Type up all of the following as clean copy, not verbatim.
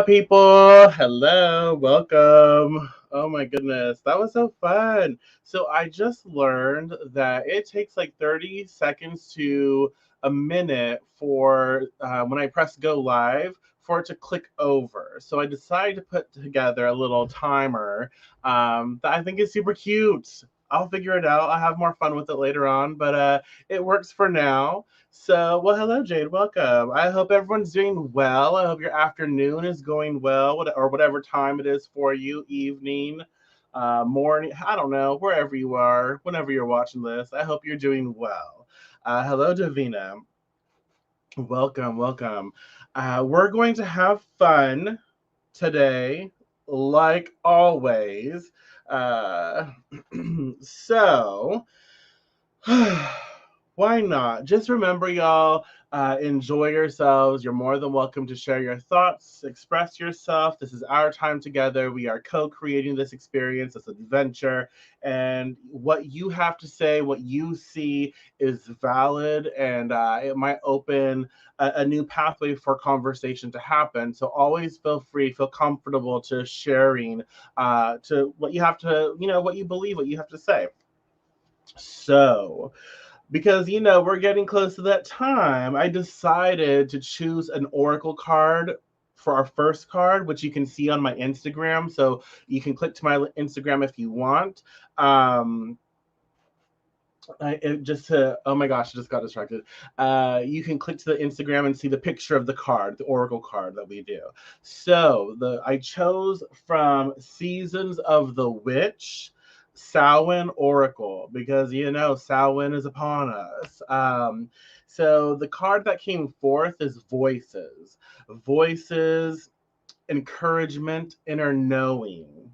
people? Hello, welcome. Oh my goodness, that was so fun. So I just learned that it takes like 30 seconds to a minute for when I press go live for it to click over. So I decided to put together a little timer that I think is super cute. I'll figure it out. I'll have more fun with it later on, but it works for now. So, well, hello, Jade. Welcome. I hope everyone's doing well. I hope your afternoon is going well, or whatever time it is for you, evening, morning. I don't know, wherever you are, whenever you're watching this. I hope you're doing well. Hello, Davina. Welcome, welcome. We're going to have fun today, like always. Uh, so. Why not? Just remember, y'all, enjoy yourselves. You're more than welcome to share your thoughts, express yourself. This is our time together. We are co creating this experience, this adventure. And what you have to say, what you see is valid, and it might open a new pathway for conversation to happen. So always feel free, feel comfortable to sharing to what you have to, what you believe, what you have to say. So, because we're getting close to that time, I decided to choose an oracle card for our first card, which you can see on my Instagram. So you can click to my Instagram if you want. Just to, oh my gosh, I just got distracted. You can click to the Instagram and see the picture of the card, the oracle card that we do. So the I chose from Seasons of the Witch, Samhain Oracle, because Samhain is upon us. So the card that came forth is Voices. Voices, encouragement, inner knowing.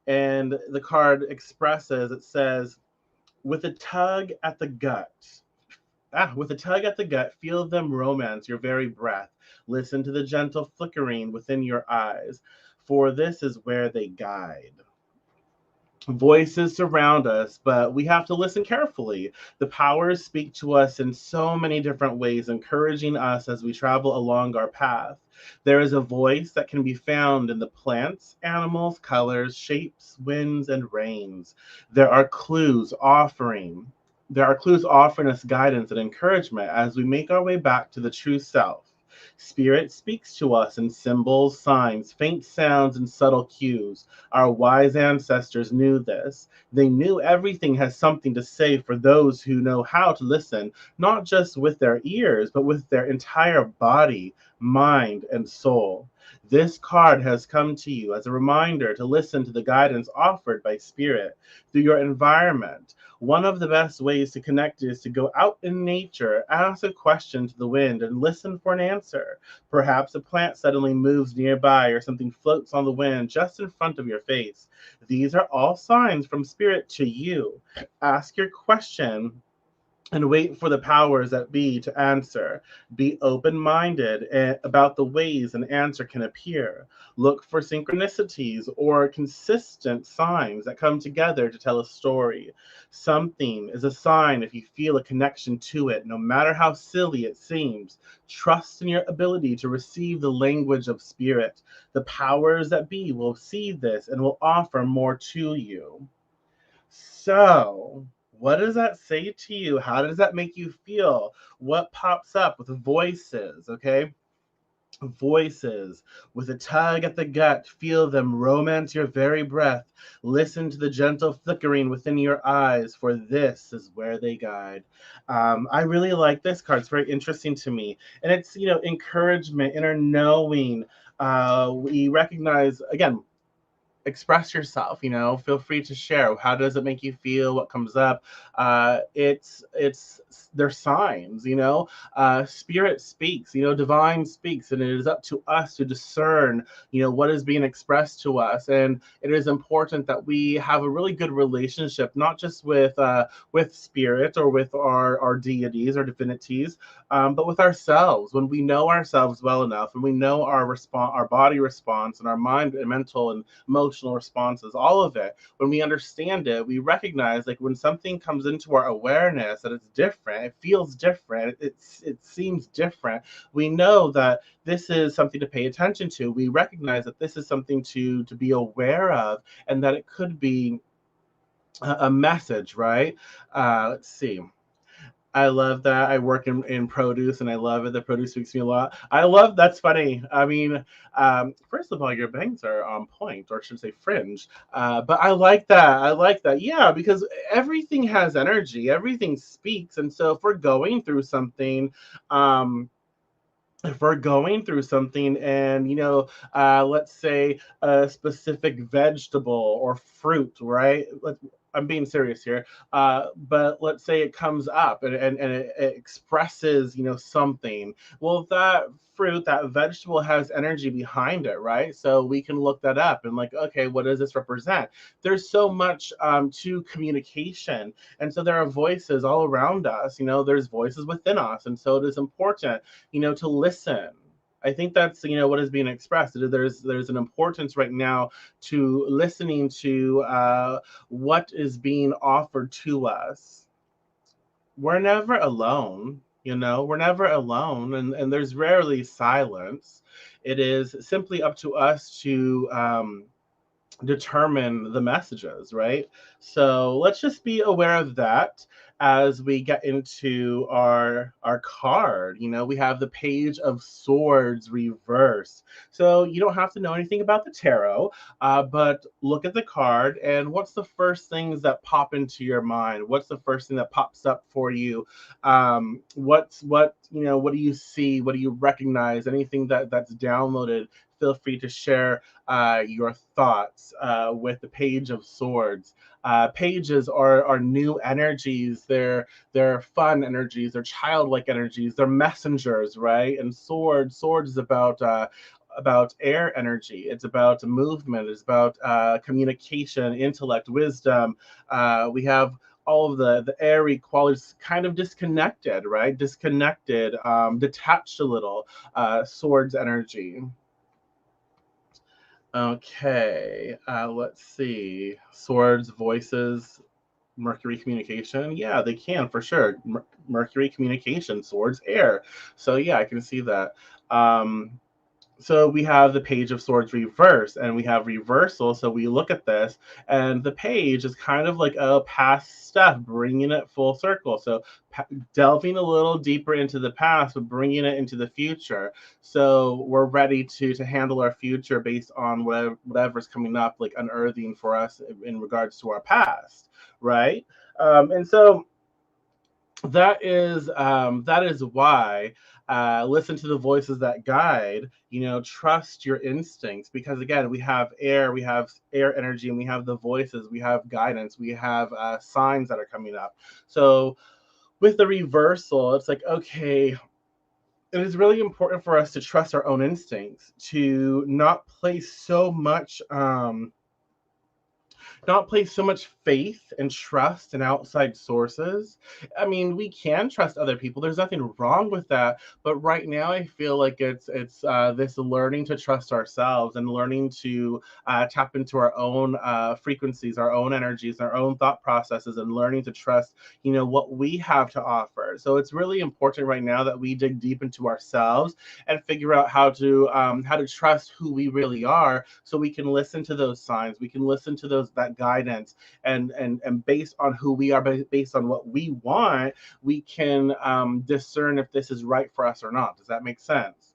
And the card expresses, it says, with a tug at the gut. With a tug at the gut, feel them romance your very breath. Listen to the gentle flickering within your eyes, for this is where they guide. Voices surround us, but we have to listen carefully. The powers speak to us in so many different ways, encouraging us as we travel along our path. There is a voice that can be found in the plants, animals, colors, shapes, winds, and rains. There are clues offering. There are clues offering us guidance and encouragement as we make our way back to the true self. Spirit speaks to us in symbols, signs, faint sounds, and subtle cues. Our wise ancestors knew this. They knew everything has something to say for those who know how to listen, not just with their ears, but with their entire body, mind, and soul. This card has come to you as a reminder to listen to the guidance offered by Spirit through your environment. One of the best ways to connect is to go out in nature, ask a question to the wind, and listen for an answer. Perhaps a plant suddenly moves nearby or something floats on the wind just in front of your face. These are all signs from Spirit to you. Ask your question and wait for the powers that be to answer. Be open minded about the ways an answer can appear. Look for synchronicities or consistent signs that come together to tell a story. Something is a sign if you feel a connection to it, no matter how silly it seems. Trust in your ability to receive the language of Spirit. The powers that be will see this and will offer more to you. So, what does that say to you? How does that make you feel? What pops up with voices? Okay. Voices with a tug at the gut, feel them romance your very breath. Listen to the gentle flickering within your eyes, for this is where they guide. I really like this card. It's very interesting to me, and it's encouragement, inner knowing. We recognize again, express yourself, feel free to share. How does it make you feel? What comes up? It's their signs. Spirit speaks, divine speaks, and it is up to us to discern what is being expressed to us. And it is important that we have a really good relationship, not just with spirit or with our deities or divinities, but with ourselves. When we know ourselves well enough, and we know our body response, and our mind and mental and emotional emotional responses, all of it. When we understand it, we recognize like when something comes into our awareness that it's different, it feels different, it seems different. We know that this is something to pay attention to. We recognize that this is something to be aware of, and that it could be a message, right? Let's see. I love that. I work in produce and I love it. The produce speaks to me a lot. I love that's funny. I mean, first of all, your bangs are on point, or I should say fringe. But I like that. I like that. Yeah, because everything has energy, everything speaks. And so if we're going through something and let's say a specific vegetable or fruit, right? I'm being serious here, but let's say it comes up and it expresses something. Well, that fruit, that vegetable has energy behind it, right? So we can look that up and like, okay, what does this represent? There's so much to communication, and so there are voices all around us. There's voices within us, and so it is important to listen. I think that's what is being expressed. There's an importance right now to listening to what is being offered to us. We're never alone. We're never alone, and there's rarely silence. It is simply up to us to determine the messages, right? So let's just be aware of that as we get into our card. We have the Page of Swords reversed. So you don't have to know anything about the tarot, but look at the card and what's the first things that pop into your mind? What's the first thing that pops up for you? What do you see? What do you recognize? Anything that's downloaded, feel free to share your thoughts with the Page of Swords. Pages are new energies. They're fun energies. They're childlike energies. They're messengers, right? And swords is about air energy. It's about movement. It's about communication, intellect, wisdom. We have all of the airy qualities kind of disconnected, right? Disconnected, detached a little. Swords energy. Okay, let's see. Swords, voices, Mercury communication. Yeah, they can for sure. Mercury communication, swords, air. So yeah, I can see that. Um, so we have the Page of Swords reverse and we have reversal. So we look at this and the page is kind of like a past stuff, bringing it full circle. So delving a little deeper into the past, but bringing it into the future. So we're ready to handle our future based on whatever's coming up, like unearthing for us in regards to our past, right? And so that is why listen to the voices that guide. Trust your instincts, because again, we have air energy, and we have the voices, we have guidance, we have signs that are coming up. So with the reversal, it's like, okay, it is really important for us to trust our own instincts, to not place so much faith and trust in outside sources. I mean, we can trust other people. There's nothing wrong with that. But right now, I feel like it's this learning to trust ourselves and learning to tap into our own frequencies, our own energies, our own thought processes, and learning to trust, what we have to offer. So it's really important right now that we dig deep into ourselves and figure out how to trust who we really are, so we can listen to those signs, we can listen to those that guidance, and based on who we are, based on what we want, we can discern if this is right for us or not. Does that make sense?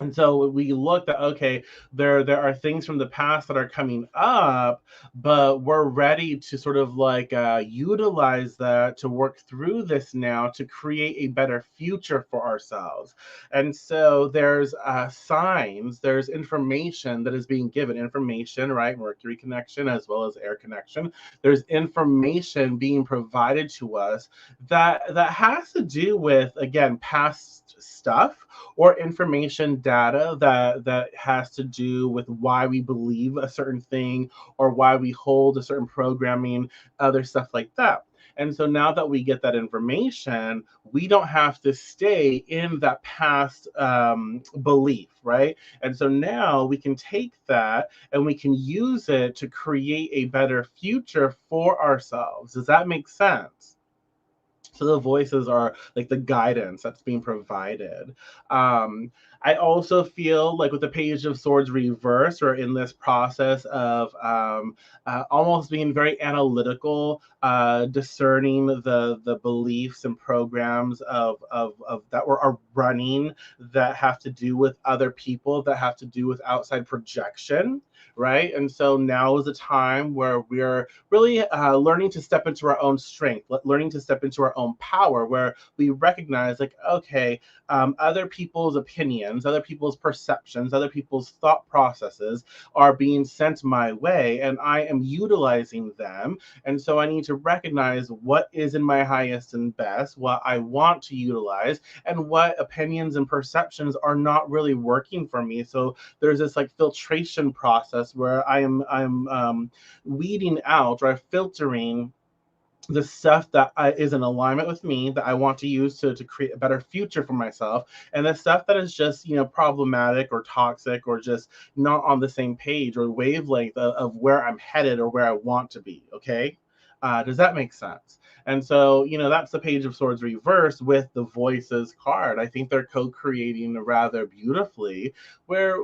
And so we looked at, okay, there are things from the past that are coming up, but we're ready to sort of like utilize that to work through this now to create a better future for ourselves. And so there's signs, there's information that is being given, information, right? Mercury connection as well as air connection. There's information being provided to us that has to do with, again, past stuff, or information data that has to do with why we believe a certain thing, or why we hold a certain programming, other stuff like that. And so now that we get that information, we don't have to stay in that past belief, right? And so now we can take that and we can use it to create a better future for ourselves. Does that make sense? So the voices are like the guidance that's being provided. um I also feel like with the page of swords reverse, we're in this process of almost being very analytical, discerning the beliefs and programs of that are running, that have to do with other people, that have to do with outside projection, right? And so now is the time where we're really learning to step into our own strength, learning to step into our own power, where we recognize, like, okay, other people's opinions, other people's perceptions, other people's thought processes are being sent my way, and I am utilizing them. And so I need to recognize what is in my highest and best, what I want to utilize, and what opinions and perceptions are not really working for me. So there's this like filtration process where I'm weeding out or filtering the stuff that is in alignment with me, that I want to use to create a better future for myself, and the stuff that is just, problematic or toxic or just not on the same page or wavelength of where I'm headed or where I want to be. Okay. Does that make sense? And so, that's the page of swords reversed with the voices card. I think they're co-creating rather beautifully, where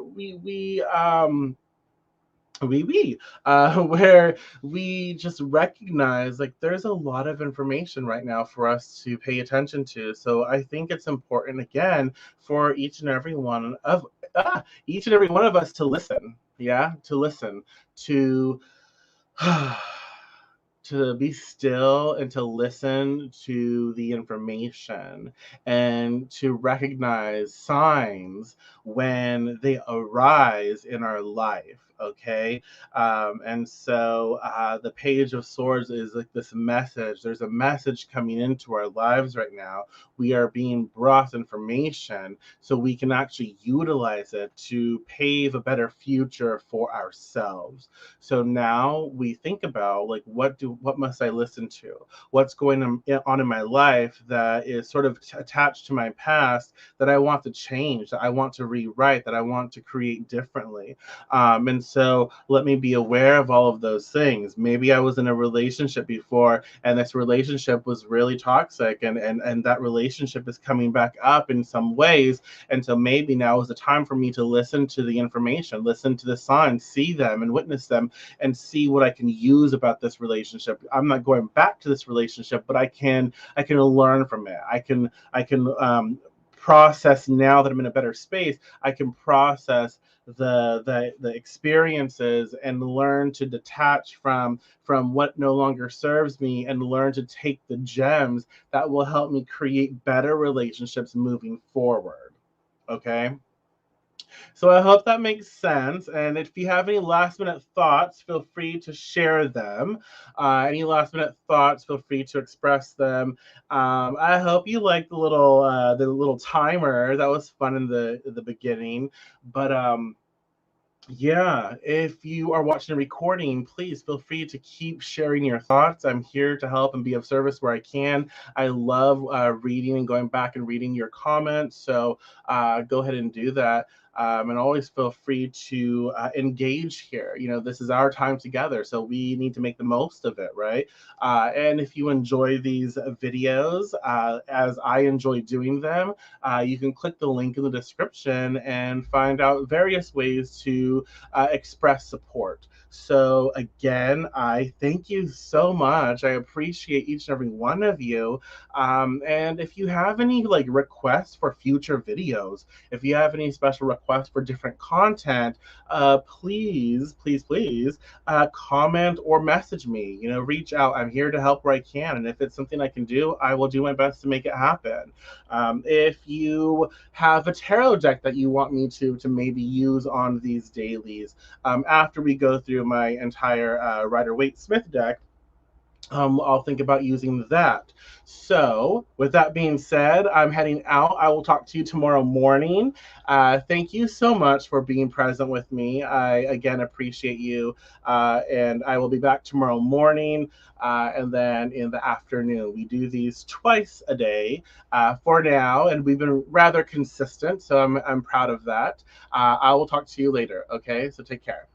where we just recognize, like, there's a lot of information right now for us to pay attention to. So I think it's important, again, for each and every one of us to listen. Yeah, to listen, to to be still and to listen to the information, and to recognize signs when they arise in our life. Okay. And so the page of swords is like this message. There's a message coming into our lives right now. We are being brought information so we can actually utilize it to pave a better future for ourselves. So now we think about, like, what must I listen to? What's going on in my life that is sort of attached to my past, that I want to change, that I want to rewrite, that I want to create differently. And so let me be aware of all of those things. Maybe I was in a relationship before, and this relationship was really toxic, and that relationship is coming back up in some ways. And so maybe now is the time for me to listen to the information, listen to the signs, see them and witness them, and see what I can use about this relationship. I'm not going back to this relationship, but I can learn from it. I can process, now that I'm in a better space. I can process the experiences and learn to detach from what no longer serves me, and learn to take the gems that will help me create better relationships moving forward. Okay. So I hope that makes sense. And if you have any last minute thoughts, feel free to share them. Any last minute thoughts, feel free to express them. I hope you liked the little timer. That was fun in the beginning. But yeah, if you are watching a recording, please feel free to keep sharing your thoughts. I'm here to help and be of service where I can. I love reading and going back and reading your comments. So go ahead and do that. And always feel free to engage here. This is our time together, so we need to make the most of it, right? And if you enjoy these videos, as I enjoy doing them, you can click the link in the description and find out various ways to express support. So again, I thank you so much. I appreciate each and every one of you. And if you have any like requests for future videos, if you have any special requests for different content, please, please, please comment or message me. Reach out. I'm here to help where I can. And if it's something I can do, I will do my best to make it happen. If you have a tarot deck that you want me to maybe use on these dailies, after we go through my entire Rider Waite Smith deck, I'll think about using that. So, with that being said, I'm heading out. I will talk to you tomorrow morning. Thank you so much for being present with me. I again appreciate you. And I will be back tomorrow morning and then in the afternoon. We do these twice a day for now, and we've been rather consistent. So, I'm proud of that. I will talk to you later. Okay, so take care.